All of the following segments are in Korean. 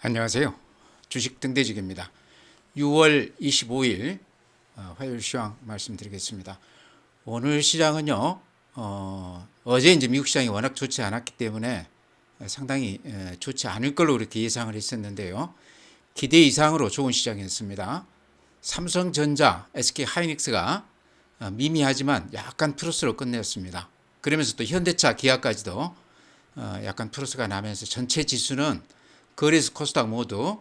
안녕하세요. 주식 등대직입니다. 6월 25일 화요일 시황 말씀드리겠습니다. 오늘 시장은요, 어제 이제 미국 시장이 워낙 좋지 않았기 때문에 상당히 좋지 않을 걸로 그렇게 예상을 했었는데요. 기대 이상으로 좋은 시장이었습니다. 삼성전자, SK하이닉스가 미미하지만 약간 플러스로 끝냈습니다. 그러면서 또 현대차, 기아까지도 약간 플러스가 나면서 전체 지수는 거래소 코스닥 모두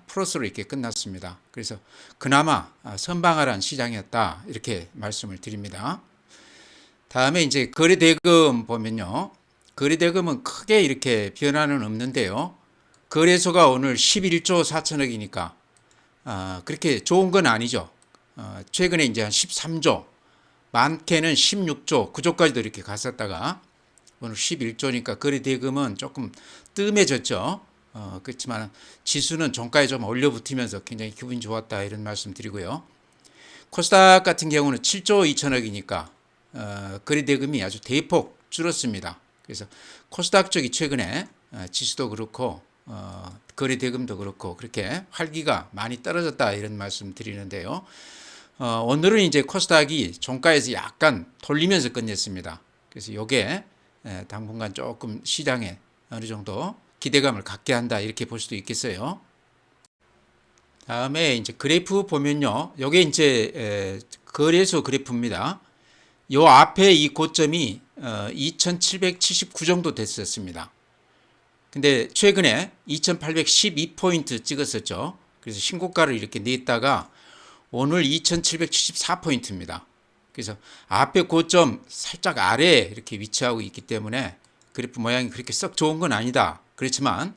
플러스로 이렇게 끝났습니다. 그래서 그나마 선방할한 시장이었다 이렇게 말씀을 드립니다. 다음에 이제 거래대금 보면요. 거래대금은 크게 이렇게 변화는 없는데요. 거래소가 오늘 11조 4천억이니까 그렇게 좋은 건 아니죠. 최근에 이제 한 13조, 많게는 16조, 9조까지도 이렇게 갔었다가 오늘 11조니까 거래대금은 조금 뜸해졌죠. 그렇지만 지수는 종가에 좀 올려붙으면서 굉장히 기분이 좋았다 이런 말씀 드리고요. 코스닥 같은 경우는 7조 2천억이니까 거래대금이 아주 대폭 줄었습니다. 그래서 코스닥 쪽이 최근에 지수도 그렇고 거래대금도 그렇고 그렇게 활기가 많이 떨어졌다 이런 말씀 드리는데요. 오늘은 이제 코스닥이 종가에서 약간 돌리면서 끝냈습니다. 그래서 이게 당분간 조금 시장에 어느 정도 기대감을 갖게 한다 이렇게 볼 수도 있겠어요. 다음에 이제 그래프 보면요, 이게 이제 거래소 그래프입니다. 요 앞에 이 고점이 2,779 정도 됐었습니다. 근데 최근에 2,812포인트 찍었었죠. 그래서 신고가를 이렇게 냈다가 오늘 2,774포인트입니다. 그래서 앞에 고점 살짝 아래에 이렇게 위치하고 있기 때문에 그래프 모양이 그렇게 썩 좋은 건 아니다. 그렇지만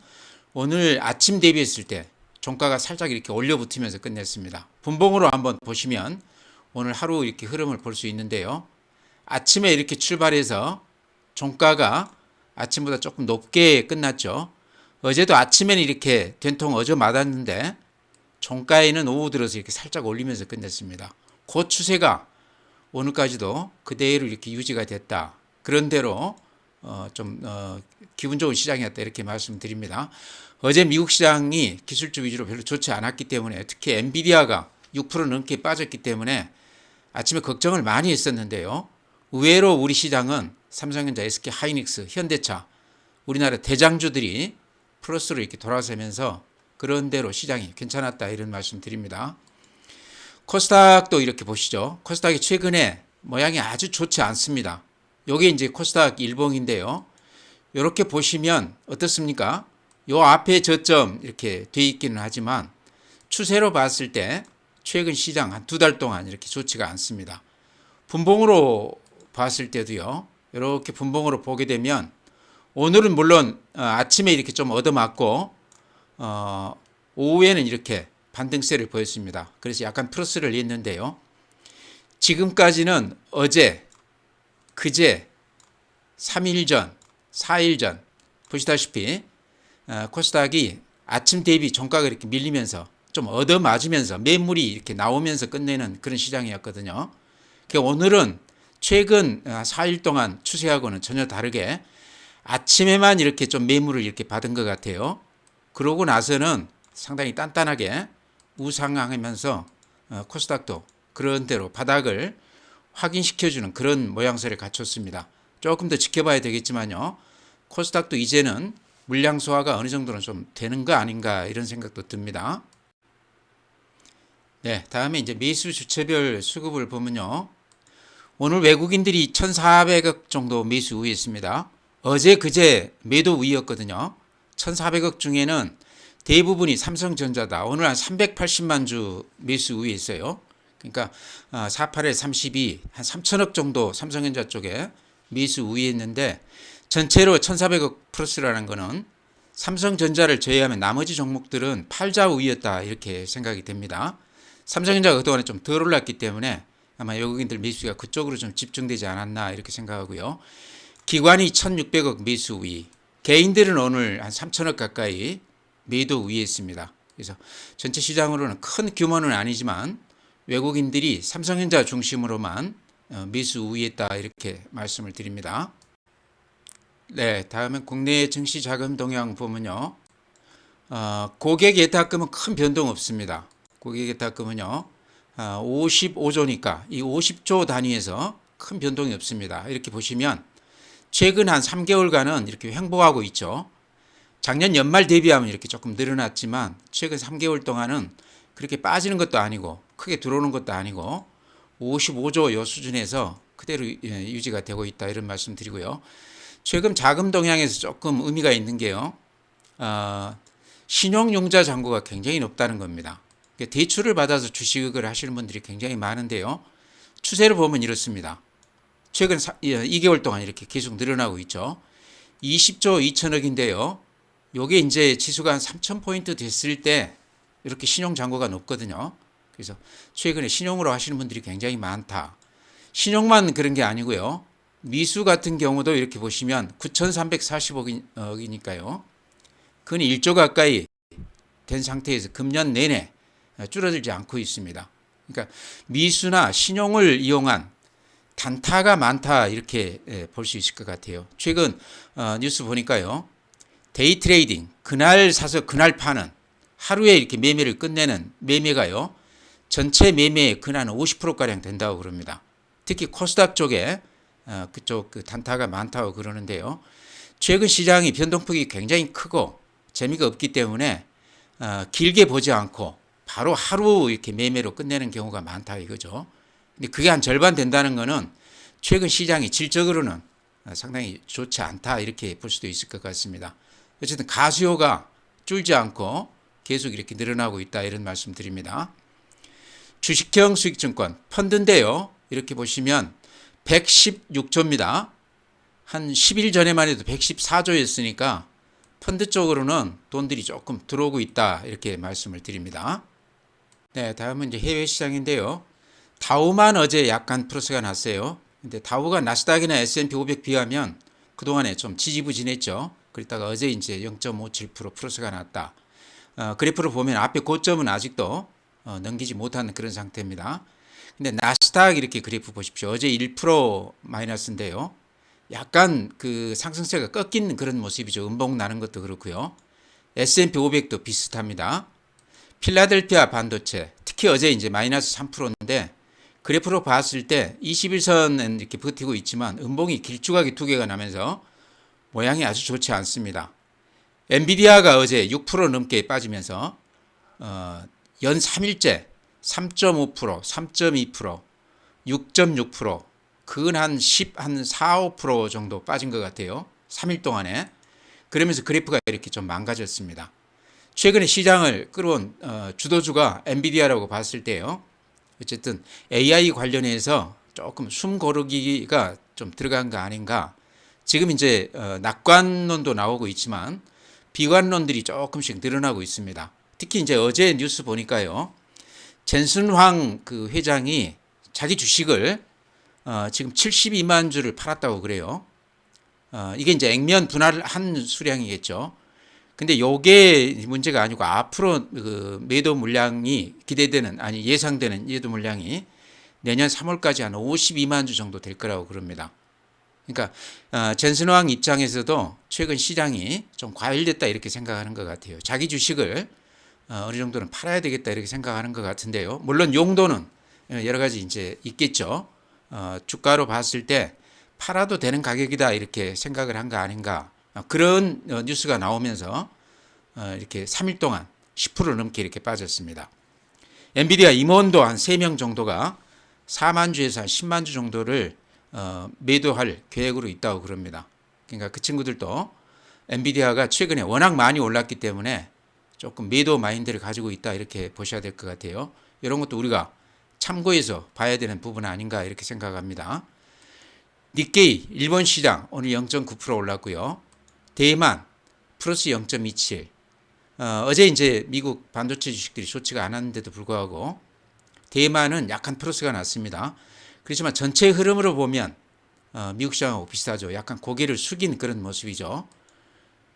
오늘 아침 대비했을 때 종가가 살짝 이렇게 올려붙으면서 끝냈습니다. 분봉으로 한번 보시면 오늘 하루 이렇게 흐름을 볼 수 있는데요. 아침에 이렇게 출발해서 종가가 아침보다 조금 높게 끝났죠. 어제도 아침에는 이렇게 된통 어제 맞았는데 종가에는 오후 들어서 이렇게 살짝 올리면서 끝냈습니다. 그 추세가 오늘까지도 그대로 이렇게 유지가 됐다. 그런 대로 좀 기분 좋은 시장이었다 이렇게 말씀드립니다. 어제 미국 시장이 기술주 위주로 별로 좋지 않았기 때문에 특히 엔비디아가 6% 넘게 빠졌기 때문에 아침에 걱정을 많이 했었는데요. 의외로 우리 시장은 삼성전자, SK하이닉스, 현대차 우리나라 대장주들이 플러스로 이렇게 돌아서면서 그런 대로 시장이 괜찮았다 이런 말씀 드립니다. 코스닥도 이렇게 보시죠. 코스닥이 최근에 모양이 아주 좋지 않습니다. 요게 이제 코스닥 일봉인데요. 이렇게 보시면 어떻습니까? 요 앞에 저점 이렇게 돼 있기는 하지만 추세로 봤을 때 최근 시장 한 두 달 동안 이렇게 좋지가 않습니다. 분봉으로 봤을 때도요. 이렇게 분봉으로 보게 되면 오늘은 물론 아침에 이렇게 좀 얻어맞고 오후에는 이렇게 반등세를 보였습니다. 그래서 약간 플러스를 냈는데요. 지금까지는 어제, 그제, 3일 전, 4일 전 보시다시피 코스닥이 아침 대비 종가가 이렇게 밀리면서 좀 얻어맞으면서 매물이 이렇게 나오면서 끝내는 그런 시장이었거든요. 오늘은 최근 4일 동안 추세하고는 전혀 다르게 아침에만 이렇게 좀 매물을 이렇게 받은 것 같아요. 그러고 나서는 상당히 단단하게 우상향하면서 코스닥도 그런 대로 바닥을 확인시켜주는 그런 모양새를 갖췄습니다. 조금 더 지켜봐야 되겠지만요. 코스닥도 이제는 물량 소화가 어느 정도는 좀 되는 거 아닌가 이런 생각도 듭니다. 네, 다음에 이제 매수 주체별 수급을 보면요. 오늘 외국인들이 1,400억 정도 매수 우위했습니다. 어제 그제 매도 우위였거든요. 1,400억 중에는 대부분이 삼성전자다. 오늘 한 380만 주 매수 우위했어요. 그러니까 48에 32, 한 3천억 정도 삼성전자 쪽에 매수 우위했는데 전체로 1,400억 플러스라는 거는 삼성전자를 제외하면 나머지 종목들은 팔자 우위였다 이렇게 생각이 됩니다. 삼성전자가 그동안에 좀 덜 올랐기 때문에 아마 외국인들 매수가 그쪽으로 좀 집중되지 않았나 이렇게 생각하고요. 기관이 1,600억 매수 우위, 개인들은 오늘 한 3천억 가까이 매도 우위했습니다. 그래서 전체 시장으로는 큰 규모는 아니지만 외국인들이 삼성전자 중심으로만 매수 우위했다 이렇게 말씀을 드립니다. 네, 다음은 국내 증시 자금 동향 보면요. 고객 예탁금은 큰 변동 없습니다. 고객 예탁금은요, 55조니까 이 50조 단위에서 큰 변동이 없습니다. 이렇게 보시면 최근 한 3개월간은 이렇게 횡보하고 있죠. 작년 연말 대비하면 이렇게 조금 늘어났지만 최근 3개월 동안은 그렇게 빠지는 것도 아니고 크게 들어오는 것도 아니고 55조 요 수준에서 그대로 유지가 되고 있다, 이런 말씀 드리고요. 최근 자금 동향에서 조금 의미가 있는 게요, 신용융자 잔고가 굉장히 높다는 겁니다. 대출을 받아서 주식을 하시는 분들이 굉장히 많은데요, 추세를 보면 이렇습니다. 최근 2개월 동안 이렇게 계속 늘어나고 있죠. 20조 2천억인데요. 요게 이제 지수가 한 3,000포인트 됐을 때 이렇게 신용 잔고가 높거든요. 그래서 최근에 신용으로 하시는 분들이 굉장히 많다. 신용만 그런 게 아니고요, 미수 같은 경우도 이렇게 보시면 9,340억이니까요. 그건 1조 가까이 된 상태에서 금년 내내 줄어들지 않고 있습니다. 그러니까 미수나 신용을 이용한 단타가 많다, 이렇게 볼 수 있을 것 같아요. 최근 뉴스 보니까요, 데이 트레이딩, 그날 사서 그날 파는, 하루에 이렇게 매매를 끝내는 매매가요, 전체 매매의 근한 50%가량 된다고 그럽니다. 특히 코스닥 쪽에 그쪽 그 단타가 많다고 그러는데요. 최근 시장이 변동폭이 굉장히 크고 재미가 없기 때문에 길게 보지 않고 바로 하루 이렇게 매매로 끝내는 경우가 많다, 이거죠. 근데 그게 한 절반 된다는 것은 최근 시장이 질적으로는 상당히 좋지 않다, 이렇게 볼 수도 있을 것 같습니다. 어쨌든 가수요가 줄지 않고 계속 이렇게 늘어나고 있다, 이런 말씀 드립니다. 주식형 수익증권 펀드인데요, 이렇게 보시면 116조입니다. 한 10일 전에만 해도 114조였으니까 펀드 쪽으로는 돈들이 조금 들어오고 있다, 이렇게 말씀을 드립니다. 네, 다음은 이제 해외 시장인데요. 다우만 어제 약간 플러스가 났어요. 근데 다우가 나스닥이나 S&P 500 비하면 그동안에 좀 지지부진했죠. 그러다가 어제 이제 0.57% 플러스가 났다. 그래프로 보면 앞에 고점은 아직도 넘기지 못하는 그런 상태입니다. 근데 나스닥 이렇게 그래프 보십시오. 어제 1% 마이너스인데요. 약간 그 상승세가 꺾이는 그런 모습이죠. 음봉 나는 것도 그렇고요. S&P 500도 비슷합니다. 필라델피아 반도체, 특히 어제 이제 마이너스 3%인데 그래프로 봤을 때 21선은 이렇게 버티고 있지만 음봉이 길쭉하게 두 개가 나면서 모양이 아주 좋지 않습니다. 엔비디아가 어제 6% 넘게 빠지면서 연 3일째 3.5%, 3.2%, 6.6%, 그건 한 4, 5% 정도 빠진 것 같아요. 3일 동안에. 그러면서 그래프가 이렇게 좀 망가졌습니다. 최근에 시장을 끌어온 주도주가 엔비디아라고 봤을 때요, 어쨌든 AI 관련해서 조금 숨 고르기가 좀 들어간 거 아닌가. 지금 이제 낙관론도 나오고 있지만 비관론들이 조금씩 늘어나고 있습니다. 특히 이제 어제 뉴스 보니까요, 젠슨황 그 회장이 자기 주식을 지금 72만 주를 팔았다고 그래요. 이게 이제 액면 분할을 한 수량이겠죠. 근데 요게 문제가 아니고 앞으로 그 매도 물량이 기대되는, 아니 예상되는 매도 물량이 내년 3월까지 한 52만 주 정도 될 거라고 그럽니다. 그러니까 젠슨황 입장에서도 최근 시장이 좀 과열됐다, 이렇게 생각하는 것 같아요. 자기 주식을 어느 정도는 팔아야 되겠다, 이렇게 생각하는 것 같은데요. 물론 용도는 여러 가지 이제 있겠죠. 주가로 봤을 때 팔아도 되는 가격이다, 이렇게 생각을 한 거 아닌가. 그런 뉴스가 나오면서 이렇게 3일 동안 10% 넘게 이렇게 빠졌습니다. 엔비디아 임원도 한 3명 정도가 4만 주에서 한 10만 주 정도를 매도할 계획으로 있다고 그럽니다. 그러니까 그 친구들도 엔비디아가 최근에 워낙 많이 올랐기 때문에 조금 매도 마인드를 가지고 있다, 이렇게 보셔야 될 것 같아요. 이런 것도 우리가 참고해서 봐야 되는 부분 아닌가, 이렇게 생각합니다. 니케이 일본 시장 오늘 0.9% 올랐고요. 대만 플러스 0.27. 어제 이제 미국 반도체 주식들이 좋지가 않았는데도 불구하고 대만은 약간 플러스가 났습니다. 그렇지만 전체 흐름으로 보면 미국 시장하고 비슷하죠. 약간 고개를 숙인 그런 모습이죠.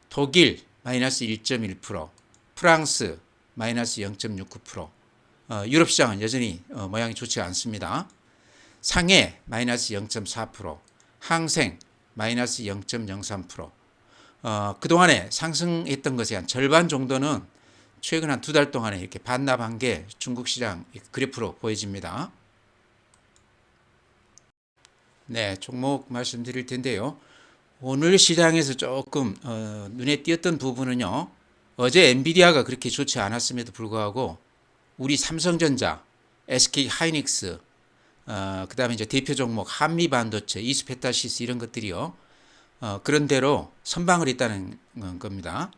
독일 마이너스 1.1%, 프랑스 마이너스 0.69%, 유럽 시장은 여전히 모양이 좋지 않습니다. 상해 마이너스 0.4%, 항생 마이너스 0.03%, 그동안에 상승했던 것의 한 절반 정도는 최근 한 2달 동안에 이렇게 반납한 게 중국 시장 그래프로 보여집니다. 네, 종목 말씀드릴 텐데요. 오늘 시장에서 조금 눈에 띄었던 부분은요. 어제 엔비디아가 그렇게 좋지 않았음에도 불구하고 우리 삼성전자, SK 하이닉스, 그다음에 이제 대표 종목 한미반도체, 이스페타시스 이런 것들이요. 그런 대로 선방을 했다는 겁니다.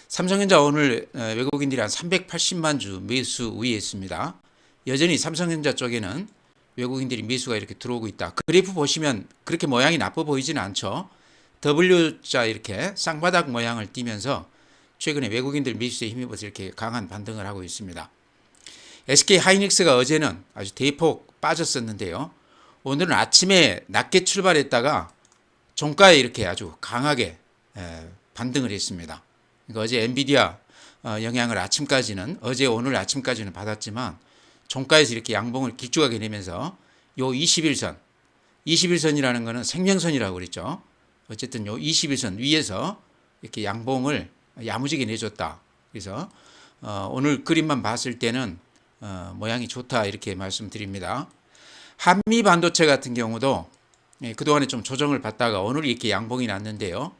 삼성전자 오늘 외국인들이 한 380만 주 매수 우위에 있습니다. 여전히 삼성전자 쪽에는 외국인들이 매수가 이렇게 들어오고 있다. 그래프 보시면 그렇게 모양이 나빠 보이지는 않죠. W자 이렇게 쌍바닥 모양을 띠면서 최근에 외국인들 매수에 힘입어서 이렇게 강한 반등을 하고 있습니다. SK 하이닉스가 어제는 아주 대폭 빠졌었는데요. 오늘은 아침에 낮게 출발했다가 종가에 이렇게 아주 강하게 반등을 했습니다. 그러니까 어제 엔비디아 영향을 아침까지는 어제 오늘 아침까지는 받았지만 종가에서 이렇게 양봉을 길쭉하게 내면서 요 21선이라는 거는 생명선이라고 그랬죠. 어쨌든 요 21선 위에서 이렇게 양봉을 야무지게 내줬다. 그래서 오늘 그림만 봤을 때는 모양이 좋다 이렇게 말씀드립니다. 한미 반도체 같은 경우도 그동안에 좀 조정을 받다가 오늘 이렇게 양봉이 났는데요.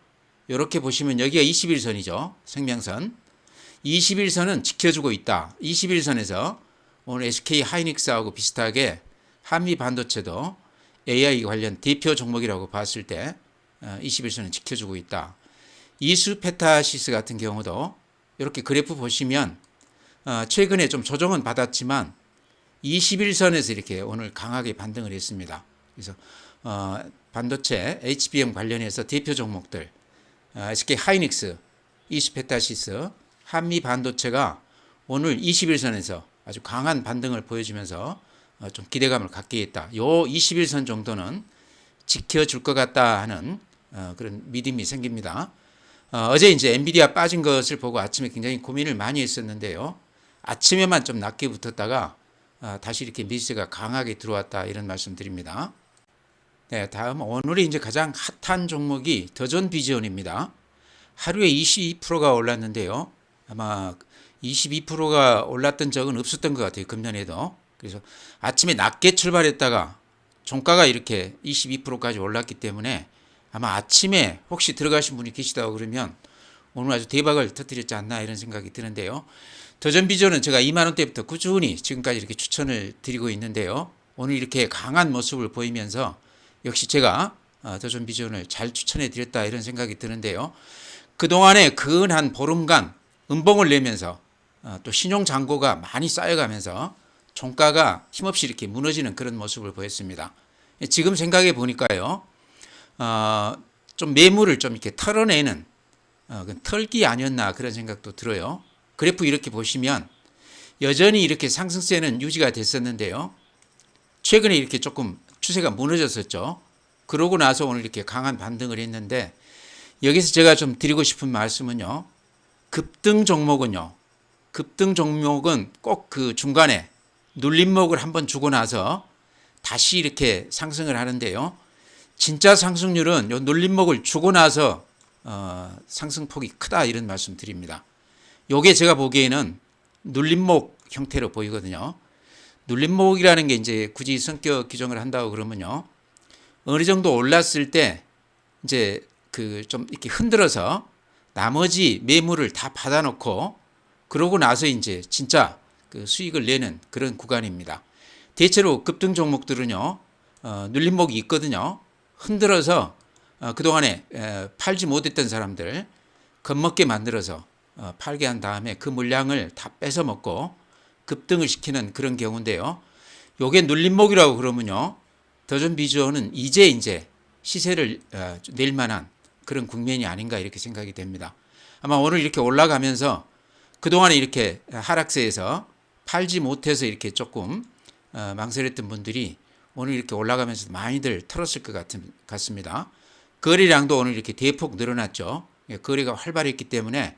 이렇게 보시면 여기가 21선이죠. 생명선. 21선은 지켜주고 있다. 21선에서 오늘 SK 하이닉스하고 비슷하게 한미 반도체도 AI 관련 대표 종목이라고 봤을 때 21선은 지켜주고 있다. 이수페타시스 같은 경우도 이렇게 그래프 보시면 최근에 좀 조정은 받았지만 21선에서 이렇게 오늘 강하게 반등을 했습니다. 그래서 반도체 HBM 관련해서 대표 종목들 SK 하이닉스, 이스페타시스, 한미 반도체가 오늘 21선에서 아주 강한 반등을 보여주면서 좀 기대감을 갖게 했다. 요 21선 정도는 지켜줄 것 같다 하는 그런 믿음이 생깁니다. 어제 이제 엔비디아 빠진 것을 보고 아침에 굉장히 고민을 많이 했었는데요. 아침에만 좀 낮게 붙었다가 다시 이렇게 매수세가 강하게 들어왔다 이런 말씀드립니다. 네, 다음 오늘이 이제 가장 핫한 종목이 더존비전입니다. 하루에 22%가 올랐는데요. 아마 22%가 올랐던 적은 없었던 것 같아요. 금년에도. 그래서 아침에 낮게 출발했다가 종가가 이렇게 22%까지 올랐기 때문에 아마 아침에 혹시 들어가신 분이 계시다고 그러면 오늘 아주 대박을 터뜨렸지 않나 이런 생각이 드는데요. 더존비전은 제가 2만 원대부터 꾸준히 지금까지 이렇게 추천을 드리고 있는데요. 오늘 이렇게 강한 모습을 보이면서 역시 제가 더존비전을 잘 추천해 드렸다 이런 생각이 드는데요. 그동안에 근 보름간 음봉을 내면서 또 신용 잔고가 많이 쌓여가면서 종가가 힘없이 이렇게 무너지는 그런 모습을 보였습니다. 지금 생각해 보니까요. 좀 매물을 좀 이렇게 털어내는 털기 아니었나 그런 생각도 들어요. 그래프 이렇게 보시면 여전히 이렇게 상승세는 유지가 됐었는데요. 최근에 이렇게 조금 추세가 무너졌었죠. 그러고 나서 오늘 이렇게 강한 반등을 했는데 여기서 제가 좀 드리고 싶은 말씀은요. 급등 종목은 꼭 그 중간에 눌림목을 한번 주고 나서 다시 이렇게 상승을 하는데요. 진짜 상승률은 요 눌림목을 주고 나서 상승폭이 크다 이런 말씀 드립니다. 요게 제가 보기에는 눌림목 형태로 보이거든요. 눌림목이라는 게 이제 굳이 성격 규정을 한다고 그러면요. 어느 정도 올랐을 때 이제 그 좀 이렇게 흔들어서 나머지 매물을 다 받아놓고 그러고 나서 이제 진짜 그 수익을 내는 그런 구간입니다. 대체로 급등 종목들은요. 눌림목이 있거든요. 흔들어서 그동안에 팔지 못했던 사람들 겁먹게 만들어서 팔게 한 다음에 그 물량을 다 뺏어 먹고 급등을 시키는 그런 경우인데요. 요게 눌림목이라고 그러면요. 더존비전은 이제 시세를 낼 만한 그런 국면이 아닌가 이렇게 생각이 됩니다. 아마 오늘 이렇게 올라가면서 그동안에 이렇게 하락세에서 팔지 못해서 이렇게 조금 망설였던 분들이 오늘 이렇게 올라가면서 많이들 털었을 것 같습니다. 거래량도 오늘 이렇게 대폭 늘어났죠. 거래가 활발했기 때문에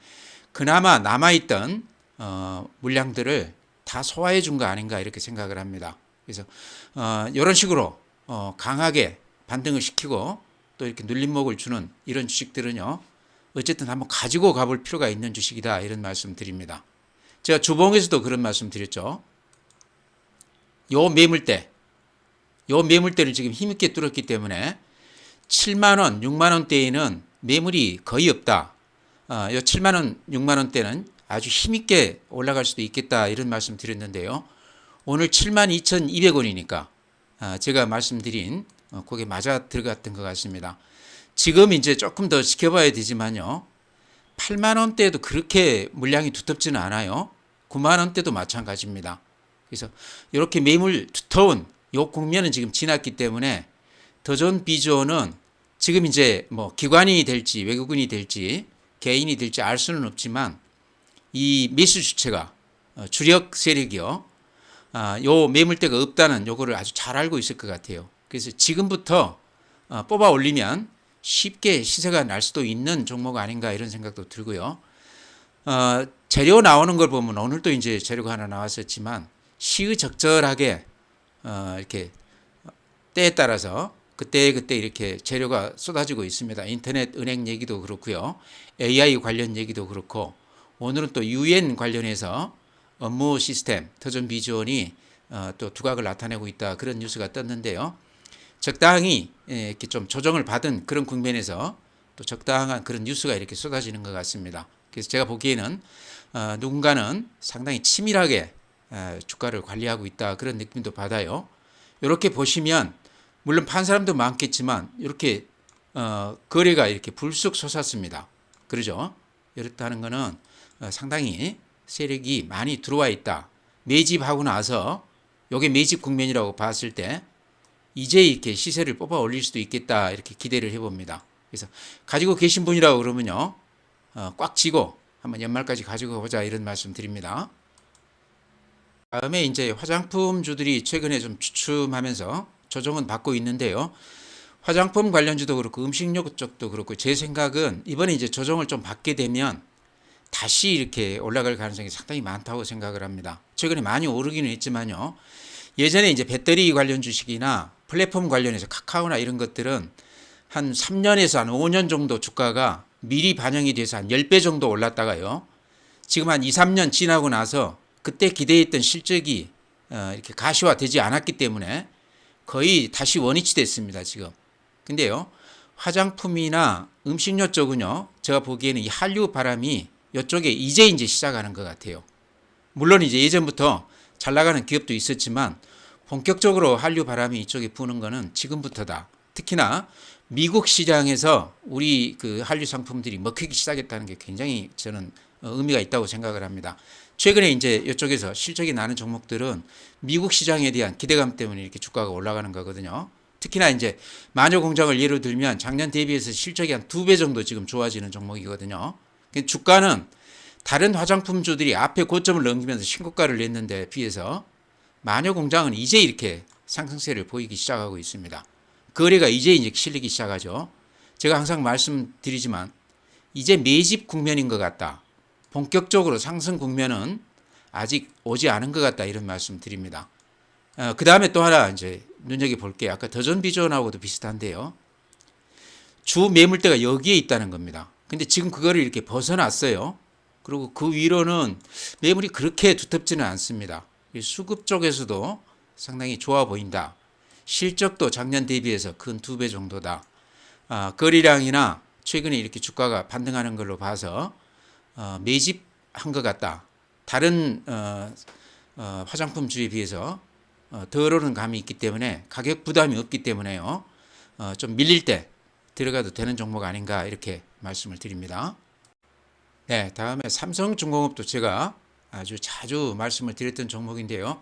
그나마 남아있던 물량들을 다 소화해 준 거 아닌가 이렇게 생각을 합니다. 그래서 이런 식으로 강하게 반등을 시키고 또 이렇게 눌림목을 주는 이런 주식들은요. 어쨌든 한번 가지고 가볼 필요가 있는 주식이다 이런 말씀 드립니다. 제가 주봉에서도 그런 말씀 드렸죠. 요 매물대를 지금 힘있게 뚫었기 때문에 7만원, 6만원대에는 매물이 거의 없다. 요 7만원, 6만원대는 아주 힘있게 올라갈 수도 있겠다 이런 말씀 드렸는데요. 오늘 72,200원이니까 제가 말씀드린 그게 맞아 들어갔던 것 같습니다. 지금 이제 조금 더 지켜봐야 되지만요. 8만원대에도 그렇게 물량이 두텁지는 않아요. 9만원대도 마찬가지입니다. 그래서 이렇게 매물 두터운 요 국면은 지금 지났기 때문에 더 좋은 비주어는 지금 이제 뭐 기관이 될지 외국인이 될지 개인이 될지 알 수는 없지만 이 매수 주체가 주력 세력이요. 요 매물대가 없다는 요거를 아주 잘 알고 있을 것 같아요. 그래서 지금부터 뽑아 올리면 쉽게 시세가 날 수도 있는 종목 아닌가 이런 생각도 들고요. 재료 나오는 걸 보면 오늘도 이제 재료가 하나 나왔었지만 시의적절하게 이렇게 때에 따라서 그때 이렇게 재료가 쏟아지고 있습니다. 인터넷 은행 얘기도 그렇고요. AI 관련 얘기도 그렇고 오늘은 또 UN 관련해서 업무 시스템, 터전 비전이 또 두각을 나타내고 있다. 그런 뉴스가 떴는데요. 적당히 이렇게 좀 조정을 받은 그런 국면에서 또 적당한 그런 뉴스가 이렇게 쏟아지는 것 같습니다. 그래서 제가 보기에는 누군가는 상당히 치밀하게 주가를 관리하고 있다. 그런 느낌도 받아요. 이렇게 보시면 물론 판 사람도 많겠지만 이렇게 거래가 이렇게 불쑥 솟았습니다. 그러죠? 이렇다는 것은 상당히 세력이 많이 들어와 있다. 매집하고 나서 이게 매집 국면이라고 봤을 때 이제 이렇게 시세를 뽑아 올릴 수도 있겠다 이렇게 기대를 해봅니다. 그래서 가지고 계신 분이라고 그러면요 꽉 쥐고 한번 연말까지 가지고 보자 이런 말씀 드립니다. 다음에 이제 화장품주들이 최근에 좀 주춤하면서 조정은 받고 있는데요. 화장품 관련주도 그렇고 음식료 쪽도 그렇고 제 생각은 이번에 이제 조정을 좀 받게 되면 다시 이렇게 올라갈 가능성이 상당히 많다고 생각을 합니다. 최근에 많이 오르기는 했지만요. 예전에 이제 배터리 관련 주식이나 플랫폼 관련해서 카카오나 이런 것들은 한 3년에서 한 5년 정도 주가가 미리 반영이 돼서 한 10배 정도 올랐다가요. 지금 한 2, 3년 지나고 나서 그때 기대했던 실적이 이렇게 가시화되지 않았기 때문에 거의 다시 원위치 됐습니다, 지금. 근데요, 화장품이나 음식료 쪽은요, 제가 보기에는 이 한류 바람이 이쪽에 이제 시작하는 것 같아요. 물론 이제 예전부터 잘 나가는 기업도 있었지만 본격적으로 한류 바람이 이쪽에 부는 거는 지금부터다. 특히나 미국 시장에서 우리 그 한류 상품들이 먹히기 시작했다는 게 굉장히 저는 의미가 있다고 생각을 합니다. 최근에 이제 이쪽에서 실적이 나는 종목들은 미국 시장에 대한 기대감 때문에 이렇게 주가가 올라가는 거거든요. 특히나 이제 마녀 공장을 예로 들면 작년 대비해서 실적이 한 2배 정도 지금 좋아지는 종목이거든요. 주가는 다른 화장품주들이 앞에 고점을 넘기면서 신고가를 냈는데 비해서 마녀 공장은 이제 이렇게 상승세를 보이기 시작하고 있습니다. 거래가 이제 실리기 시작하죠. 제가 항상 말씀드리지만 이제 매집 국면인 것 같다. 본격적으로 상승 국면은 아직 오지 않은 것 같다 이런 말씀 드립니다. 그 다음에 또 하나 이제 눈여겨볼게요. 아까 더전 비전하고도 비슷한데요. 주 매물대가 여기에 있다는 겁니다. 근데 지금 그거를 이렇게 벗어났어요. 그리고 그 위로는 매물이 그렇게 두텁지는 않습니다. 수급 쪽에서도 상당히 좋아 보인다. 실적도 작년 대비해서 근 2배 정도다. 거래량이나 최근에 이렇게 주가가 반등하는 걸로 봐서 매집한 것 같다. 다른 화장품주에 비해서 덜 오르는 감이 있기 때문에 가격 부담이 없기 때문에요. 좀 밀릴 때 들어가도 되는 종목 아닌가 이렇게 말씀을 드립니다. 네, 다음에 삼성중공업도 제가 아주 자주 말씀을 드렸던 종목인데요.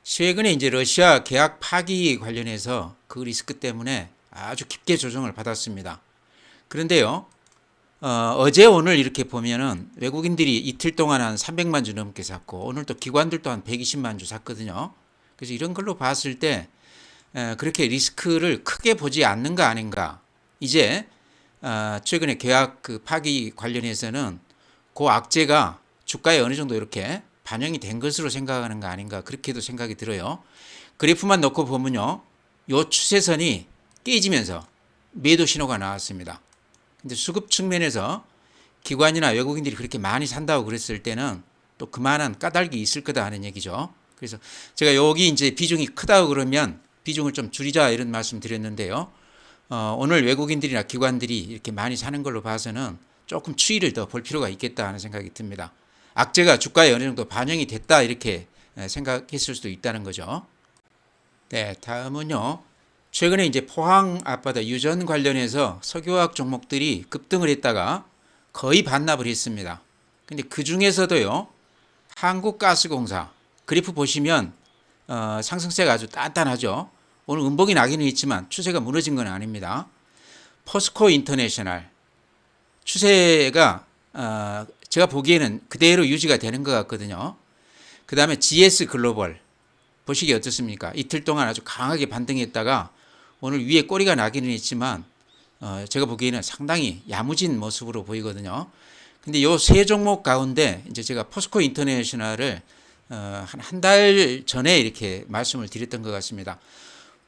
최근에 이제 러시아 계약 파기 관련해서 그 리스크 때문에 아주 깊게 조정을 받았습니다. 그런데요, 어제 오늘 이렇게 보면은 외국인들이 이틀 동안 한 300만 주 넘게 샀고 오늘 또 기관들도 한 120만 주 샀거든요. 그래서 이런 걸로 봤을 때 그렇게 리스크를 크게 보지 않는 거 아닌가. 이제 최근에 계약 그 파기 관련해서는 그 악재가 주가에 어느 정도 이렇게 반영이 된 것으로 생각하는 거 아닌가 그렇게도 생각이 들어요. 그래프만 놓고 보면요. 요 추세선이 깨지면서 매도 신호가 나왔습니다. 근데 수급 측면에서 기관이나 외국인들이 그렇게 많이 산다고 그랬을 때는 또 그만한 까닭이 있을 거다 하는 얘기죠. 그래서 제가 여기 이제 비중이 크다고 그러면 비중을 좀 줄이자 이런 말씀 드렸는데요. 오늘 외국인들이나 기관들이 이렇게 많이 사는 걸로 봐서는 조금 추이를 더 볼 필요가 있겠다 하는 생각이 듭니다. 악재가 주가에 어느 정도 반영이 됐다 이렇게 생각했을 수도 있다는 거죠. 네, 다음은요. 최근에 이제 포항 앞바다 유전 관련해서 석유화학 종목들이 급등을 했다가 거의 반납을 했습니다. 근데 그 중에서도요. 한국가스공사 그래프 보시면 상승세가 아주 단단하죠. 오늘 음봉이 나기는 있지만 추세가 무너진 건 아닙니다. 포스코 인터내셔널 추세가 제가 보기에는 그대로 유지가 되는 것 같거든요. 그 다음에 GS 글로벌 보시기 어떻습니까? 이틀 동안 아주 강하게 반등했다가 오늘 위에 꼬리가 나기는 했지만 제가 보기에는 상당히 야무진 모습으로 보이거든요. 근데 요 세 종목 가운데 이제 제가 포스코 인터내셔널을 한 달 전에 이렇게 말씀을 드렸던 것 같습니다.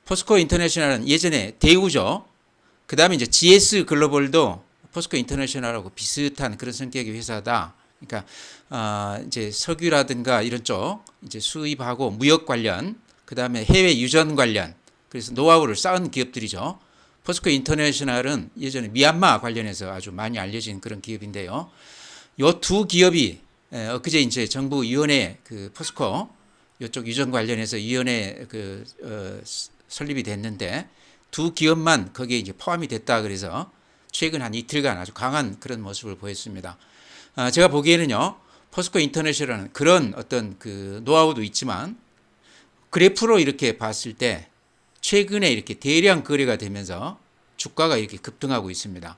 포스코 인터내셔널은 예전에 대우죠. 그 다음에 이제 GS 글로벌도 포스코 인터내셔널하고 비슷한 그런 성격의 회사다. 그러니까 이제 석유라든가 이런 쪽 이제 수입하고 무역 관련, 그 다음에 해외 유전 관련, 그래서 노하우를 쌓은 기업들이죠. 포스코 인터내셔널은 예전에 미얀마 관련해서 아주 많이 알려진 그런 기업인데요. 요 두 기업이 엊그제 이제 정부 위원회 그 포스코 이쪽 유전 관련해서 위원회 설립이 됐는데 두 기업만 거기에 이제 포함이 됐다 그래서 최근 한 이틀간 아주 강한 그런 모습을 보였습니다. 제가 보기에는요, 포스코 인터내셔널은 그런 어떤 그 노하우도 있지만 그래프로 이렇게 봤을 때 최근에 이렇게 대량 거래가 되면서 주가가 이렇게 급등하고 있습니다.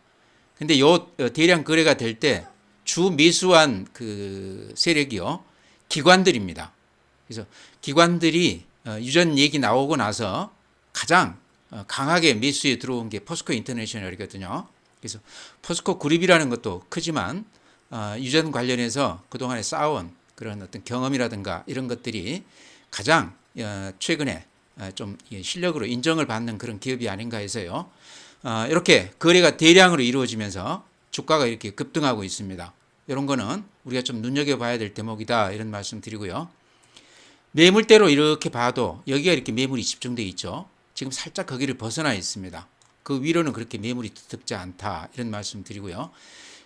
근데 요 대량 거래가 될 때 주 매수한 그 세력이요, 기관들입니다. 그래서 기관들이 유전 얘기 나오고 나서 가장 강하게 매수에 들어온 게 포스코 인터내셔널이거든요. 그래서 포스코 그룹이라는 것도 크지만 유전 관련해서 그동안에 쌓아온 그런 어떤 경험이라든가 이런 것들이 가장 최근에 좀 실력으로 인정을 받는 그런 기업이 아닌가 해서요. 이렇게 거래가 대량으로 이루어지면서 주가가 이렇게 급등하고 있습니다. 이런 거는 우리가 좀 눈여겨봐야 될 대목이다 이런 말씀 드리고요. 매물대로 이렇게 봐도 여기가 이렇게 매물이 집중되어 있죠. 지금 살짝 거기를 벗어나 있습니다. 그 위로는 그렇게 매물이 두텁지 않다 이런 말씀 드리고요.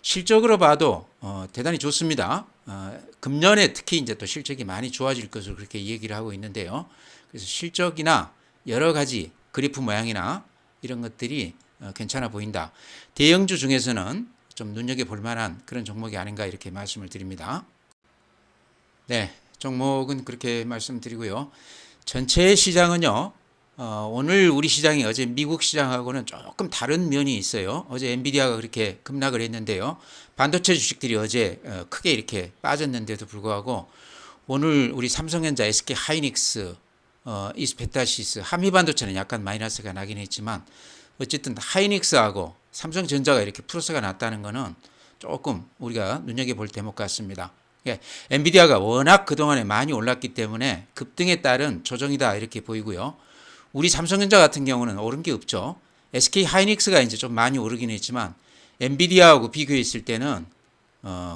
실적으로 봐도 대단히 좋습니다. 금년에 특히 이제 또 실적이 많이 좋아질 것으로 그렇게 얘기를 하고 있는데요. 그래서 실적이나 여러 가지 그래프 모양이나 이런 것들이 괜찮아 보인다. 대형주 중에서는 좀 눈여겨볼 만한 그런 종목이 아닌가 이렇게 말씀을 드립니다. 네, 종목은 그렇게 말씀드리고요. 전체 시장은요. 오늘 우리 시장이 어제 미국 시장하고는 조금 다른 면이 있어요. 어제 엔비디아가 그렇게 급락을 했는데요. 반도체 주식들이 어제 크게 이렇게 빠졌는데도 불구하고 오늘 우리 삼성전자, SK 하이닉스, 이스페타시스, 한미반도체는 약간 마이너스가 나긴 했지만 어쨌든 하이닉스하고 삼성전자가 이렇게 플러스가 났다는 것은 조금 우리가 눈여겨볼 대목 같습니다. 예, 엔비디아가 워낙 그동안에 많이 올랐기 때문에 급등에 따른 조정이다 이렇게 보이고요. 우리 삼성전자 같은 경우는 오른 게 없죠. SK 하이닉스가 이제 좀 많이 오르긴 했지만 엔비디아하고 비교했을 때는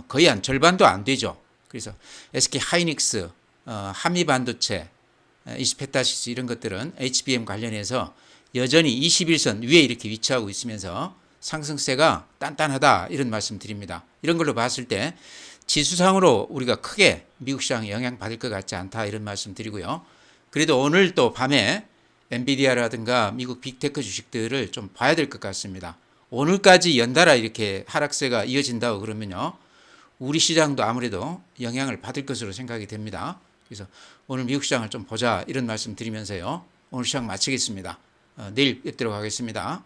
거의 한 절반도 안 되죠. 그래서 SK 하이닉스, 한미반도체, 이스페타시스 이런 것들은 HBM 관련해서 여전히 21선 위에 이렇게 위치하고 있으면서 상승세가 단단하다 이런 말씀 드립니다. 이런 걸로 봤을 때 지수상으로 우리가 크게 미국 시장에 영향받을 것 같지 않다 이런 말씀 드리고요. 그래도 오늘 또 밤에 엔비디아라든가 미국 빅테크 주식들을 좀 봐야 될 것 같습니다. 오늘까지 연달아 이렇게 하락세가 이어진다고 그러면요. 우리 시장도 아무래도 영향을 받을 것으로 생각이 됩니다. 그래서 오늘 미국 시장을 좀 보자 이런 말씀 드리면서요. 오늘 시장 마치겠습니다. 내일 뵙도록 하겠습니다.